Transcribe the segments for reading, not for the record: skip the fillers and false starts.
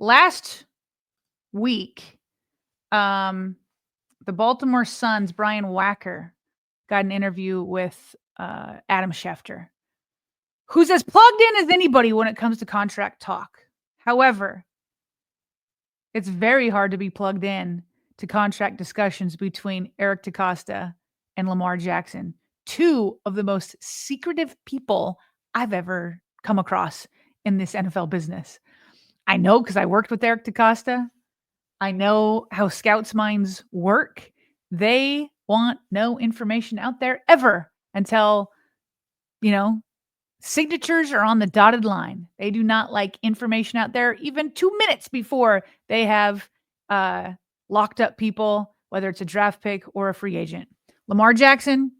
last week, the Baltimore Sun's Brian Wacker got an interview with Adam Schefter, who's as plugged in as anybody when it comes to contract talk. However, it's very hard to be plugged in to contract discussions between Eric DeCosta and Lamar Jackson, two of the most secretive people I've ever come across in this NFL business. I know because I worked with Eric DeCosta. I know how scouts' minds work. They want no information out there ever until, signatures are on the dotted line. They do not like information out there even 2 minutes before they have locked up people, whether it's a draft pick or a free agent. Lamar Jackson,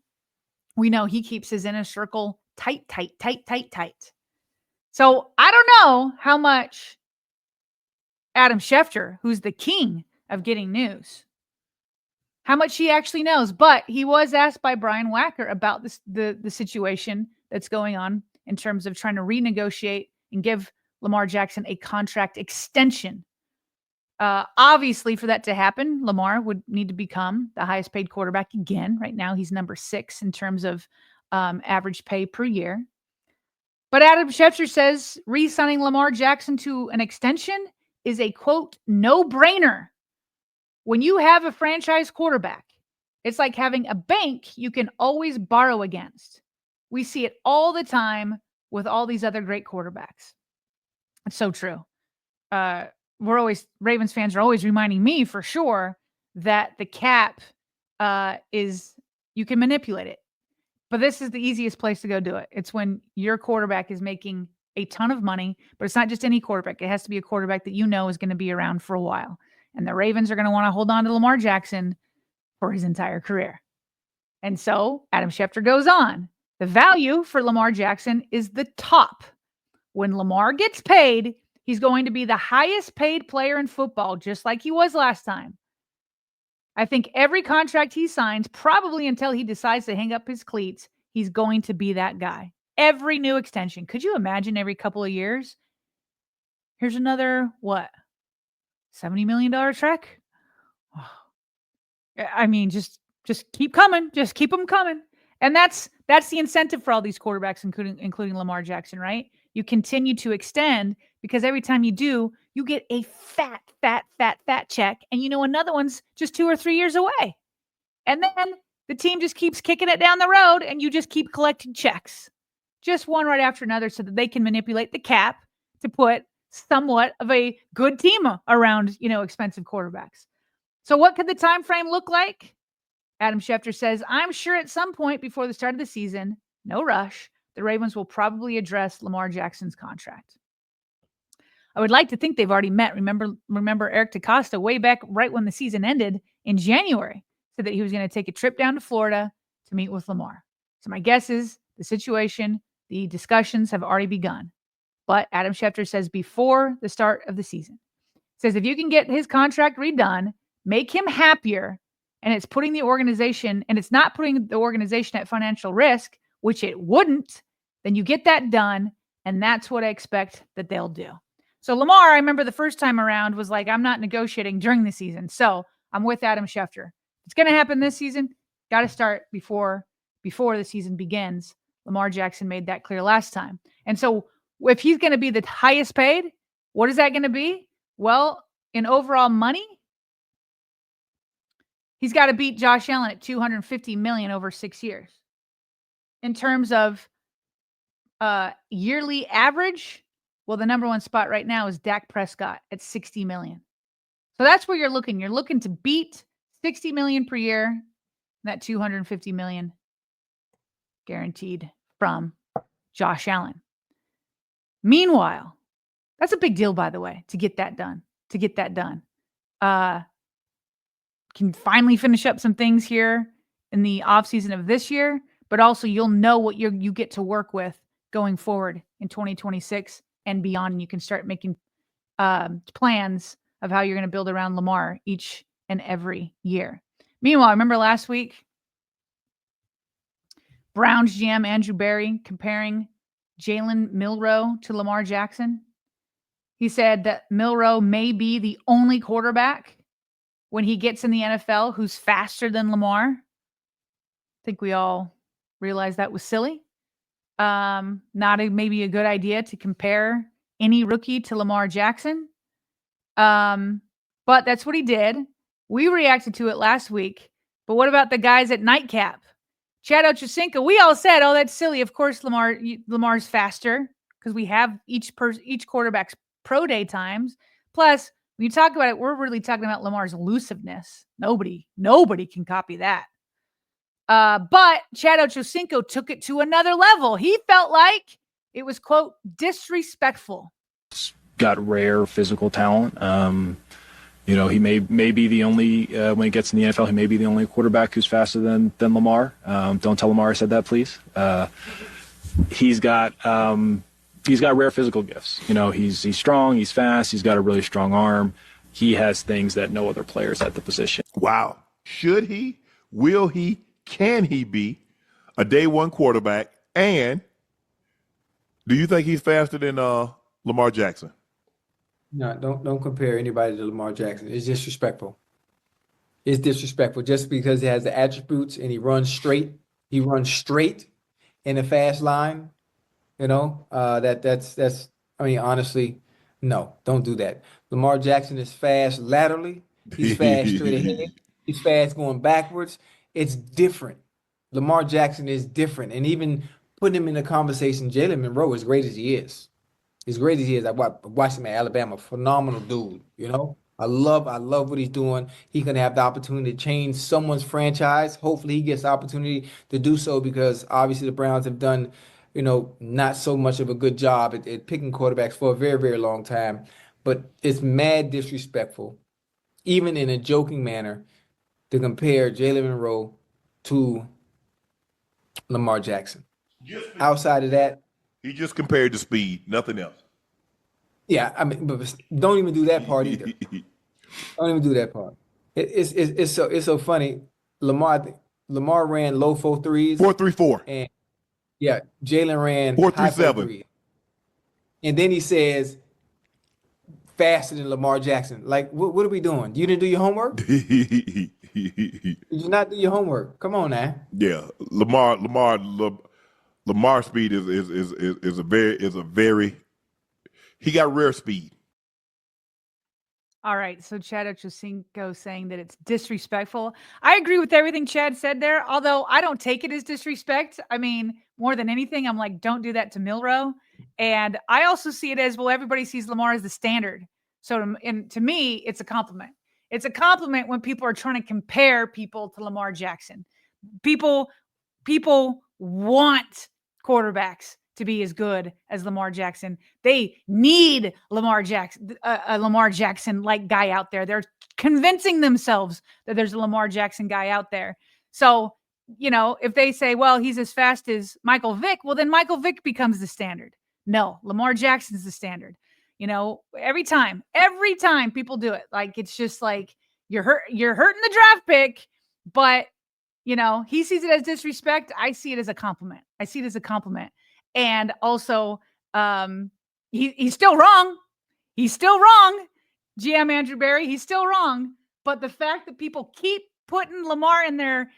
we know he keeps his inner circle tight. So I don't know how much Adam Schefter, who's the king of getting news, how much he actually knows. But he was asked by Brian Wacker about the situation that's going on in terms of trying to renegotiate and give Lamar Jackson a contract extension. Obviously, for that to happen, Lamar would need to become the highest paid quarterback again. Right now, he's number 6 in terms of average pay per year. But Adam Schefter says re-signing Lamar Jackson to an extension is a, quote, no-brainer. When you have a franchise quarterback, it's like having a bank you can always borrow against. We see it all the time with all these other great quarterbacks. It's so true. Ravens fans are always reminding me for sure that the cap you can manipulate it. But this is the easiest place to go do it. It's when your quarterback is making a ton of money, but it's not just any quarterback. It has to be a quarterback that is going to be around for a while. And the Ravens are going to want to hold on to Lamar Jackson for his entire career. And so Adam Schefter goes on. The value for Lamar Jackson is the top. When Lamar gets paid, he's going to be the highest paid player in football, just like he was last time. I think every contract he signs, probably until he decides to hang up his cleats, he's going to be that guy. Every new extension. Could you imagine every couple of years? Here's another, $70 million check? Oh. I mean, just keep coming. Just keep them coming. And that's the incentive for all these quarterbacks, including Lamar Jackson, right? You continue to extend because every time you do, you get a fat check. And another one's just 2 or 3 years away. And then the team just keeps kicking it down the road and you just keep collecting checks. Just one right after another so that they can manipulate the cap to put somewhat of a good team around, expensive quarterbacks. So what could the time frame look like? Adam Schefter says, I'm sure at some point before the start of the season, no rush, the Ravens will probably address Lamar Jackson's contract. I would like to think they've already met. Remember Eric DeCosta way back right when the season ended in January said that he was going to take a trip down to Florida to meet with Lamar. So my guess is the discussions have already begun. But Adam Schefter says before the start of the season. Says if you can get his contract redone, make him happier, and it's not putting the organization at financial risk, which it wouldn't, then you get that done, and that's what I expect that they'll do. So Lamar, I remember the first time around was like, I'm not negotiating during the season. So I'm with Adam Schefter. It's going to happen this season. Got to start before the season begins. Lamar Jackson made that clear last time. And so if he's going to be the highest paid, what is that going to be? Well, in overall money, he's got to beat Josh Allen at $250 million over 6 years. In terms of yearly average, well, the number one spot right now is Dak Prescott at $60 million. So that's where you're looking. You're looking to beat $60 million per year, that $250 million guaranteed from Josh Allen. Meanwhile, that's a big deal, by the way, to get that done. Can finally finish up some things here in the offseason of this year, but also you'll know what you get to work with going forward in 2026 and beyond. And you can start making plans of how you're going to build around Lamar each and every year. Meanwhile, remember last week, Browns GM Andrew Berry comparing Jalen Milroe to Lamar Jackson. He said that Milroe may be the only quarterback when he gets in the NFL who's faster than Lamar. I think we all realized that was silly. Maybe a good idea to compare any rookie to Lamar Jackson. But that's what he did. We reacted to it last week. But what about the guys at Nightcap? Chad Ochocinco, we all said, oh, that's silly. Of course, Lamar's faster because we have each quarterback's pro day times. Plus, when you talk about it, we're really talking about Lamar's elusiveness. Nobody can copy that. But Chad Ochocinco took it to another level. He felt like it was, quote, disrespectful. Got rare physical talent. He may be the only, when he gets in the NFL, he may be the only quarterback who's faster than Lamar. Don't tell Lamar I said that, please. He's got rare physical gifts. He's strong, he's fast, he's got a really strong arm. He has things that no other players at the position. Wow. Should he? Will he? Can he be a day one quarterback? And do you think he's faster than Lamar Jackson? No, don't compare anybody to Lamar Jackson. It's disrespectful. It's disrespectful just because he has the attributes and he runs straight. He runs straight in a fast line. That's I mean, honestly, no, don't do that. Lamar Jackson is fast laterally. He's fast straight ahead. He's fast going backwards. It's different. Lamar Jackson is different. And even putting him in the conversation, Jalen Monroe, as great as he is, I watched him at Alabama. Phenomenal dude, I love what he's doing. He's going to have the opportunity to change someone's franchise. Hopefully he gets the opportunity to do so because obviously the Browns have done, not so much of a good job at picking quarterbacks for a very, very long time. But it's mad disrespectful, even in a joking manner, to compare Jalen Monroe to Lamar Jackson. Outside of that, he just compared the speed, nothing else. Yeah, I mean, but don't even do that part either. Don't even do that part. It's so funny. Lamar ran low 4.3s. 4.34. And yeah, Jalen ran 4.37. And then he says faster than Lamar Jackson. Like, what are we doing? You didn't do your homework? Did you not do your homework? Come on now. Yeah, Lamar's speed is a very he got rare speed. All right, so Chad Ochocinco saying that it's disrespectful. I agree with everything Chad said there, although I don't take it as disrespect. I mean, more than anything, I'm like, don't do that to Milroe. And I also see it as, well, everybody sees Lamar as the standard. So to me, it's a compliment. It's a compliment when people are trying to compare people to Lamar Jackson. People want quarterbacks to be as good as Lamar Jackson. They need Lamar Jackson, a Lamar Jackson-like guy out there. They're convincing themselves that there's a Lamar Jackson guy out there. So, if they say, well, he's as fast as Michael Vick, well, then Michael Vick becomes the standard. No, Lamar Jackson's the standard. Every time people do it, like, it's just like you're hurting the draft pick, but he sees it as disrespect. I see it as a compliment. And also, he's still wrong. He's still wrong. GM Andrew Berry, he's still wrong. But the fact that people keep putting Lamar in their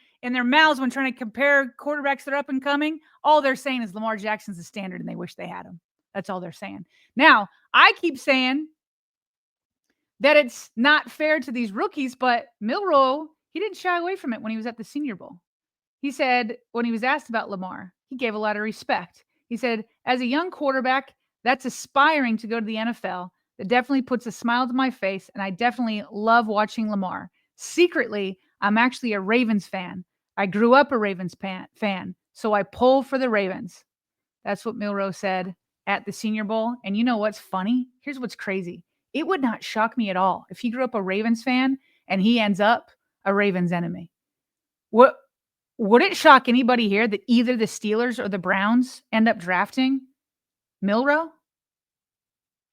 mouths when trying to compare quarterbacks that are up and coming, all they're saying is Lamar Jackson's the standard and they wish they had him. That's all they're saying. Now, I keep saying that it's not fair to these rookies, but Milroe, he didn't shy away from it when he was at the Senior Bowl. He said when he was asked about Lamar, he gave a lot of respect. He said, as a young quarterback that's aspiring to go to the NFL, that definitely puts a smile to my face, and I definitely love watching Lamar. Secretly, I'm actually a Ravens fan. I grew up a Ravens fan, so I pull for the Ravens. That's what Milroe said at the Senior Bowl. And you know what's funny? Here's what's crazy. It would not shock me at all if he grew up a Ravens fan and he ends up a Ravens enemy. Would it shock anybody here that either the Steelers or the Browns end up drafting Milroe?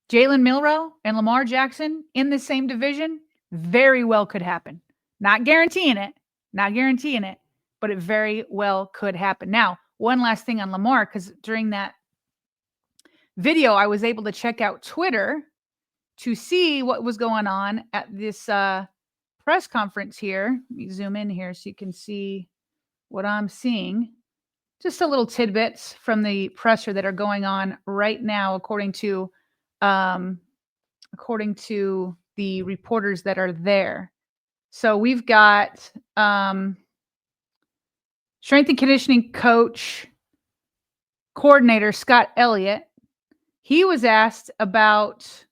Jalen Milroe and Lamar Jackson in the same division? Very well could happen. Not guaranteeing it, but it very well could happen. Now, one last thing on Lamar, because during that video, I was able to check out Twitter, to see what was going on at this press conference here. Let me zoom in here so you can see what I'm seeing. Just a little tidbits from the presser that are going on right now, according to the reporters that are there. So we've got strength and conditioning coordinator Scott Elliott. He was asked about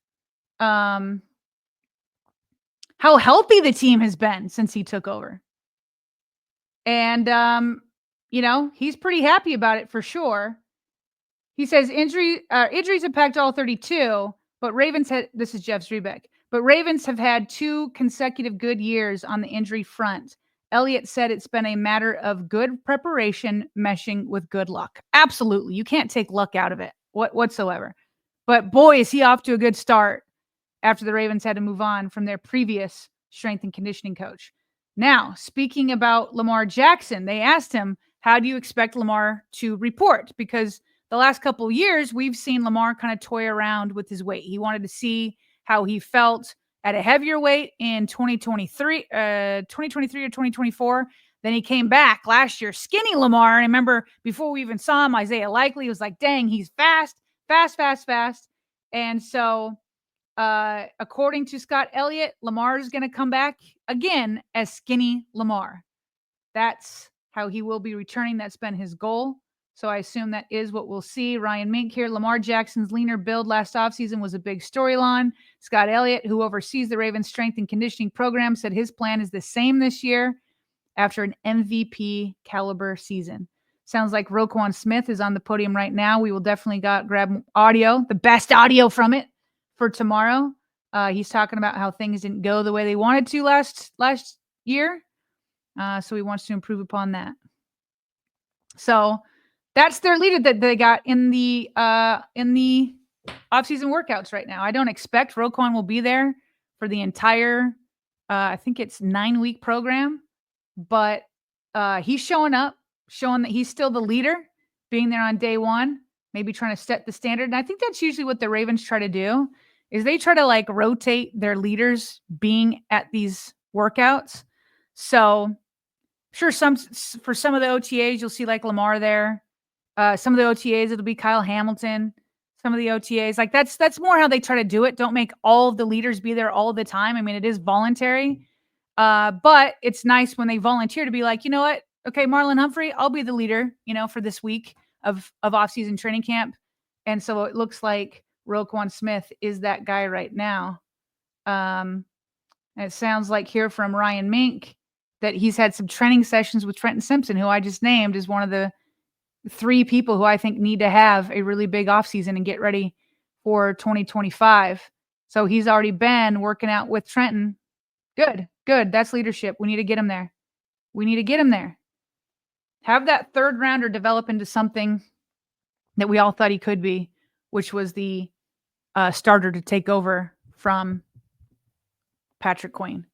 how healthy the team has been since he took over. And, he's pretty happy about it for sure. He says injuries impact all 32, but this is Jeff Zrebeck, but Ravens have had 2 consecutive good years on the injury front. Elliott said it's been a matter of good preparation meshing with good luck. Absolutely. You can't take luck out of it whatsoever. But boy, is he off to a good start after the Ravens had to move on from their previous strength and conditioning coach. Now, speaking about Lamar Jackson, they asked him, how do you expect Lamar to report? Because the last couple of years, we've seen Lamar kind of toy around with his weight. He wanted to see how he felt at a heavier weight in 2023 or 2024. Then he came back last year, skinny Lamar. And I remember before we even saw him, Isaiah Likely was like, dang, he's fast. And so according to Scott Elliott, Lamar is going to come back again as skinny Lamar. That's how he will be returning. That's been his goal. So I assume that is what we'll see. Ryan Mink here. Lamar Jackson's leaner build last offseason was a big storyline. Scott Elliott, who oversees the Ravens strength and conditioning program, said his plan is the same this year after an MVP caliber season. Sounds like Roquan Smith is on the podium right now. We will definitely grab audio, the best audio from it for tomorrow. He's talking about how things didn't go the way they wanted to last year. So he wants to improve upon that. So that's their leader that they got in the offseason workouts right now. I don't expect Roquan will be there for the entire, I think it's 9-week program, but he's showing up, showing that he's still the leader, being there on day one, maybe trying to set the standard. And I think that's usually what the Ravens try to do, is they try to like rotate their leaders being at these workouts. So sure, for some of the OTAs, you'll see like Lamar there. Some of the OTAs, it'll be Kyle Hamilton. Some of the OTAs, like that's more how they try to do it. Don't make all of the leaders be there all the time. I mean, it is voluntary, but it's nice when they volunteer to be like, you know what? Okay, Marlon Humphrey, I'll be the leader, for this week of off-season training camp. And so it looks like Roquan Smith is that guy right now. And it sounds like here from Ryan Mink that he's had some training sessions with Trenton Simpson, who I just named as one of the 3 people who I think need to have a really big offseason and get ready for 2025. So he's already been working out with Trenton. Good. That's leadership. We need to get him there. Have that third rounder develop into something that we all thought he could be, which was the starter to take over from Patrick Queen.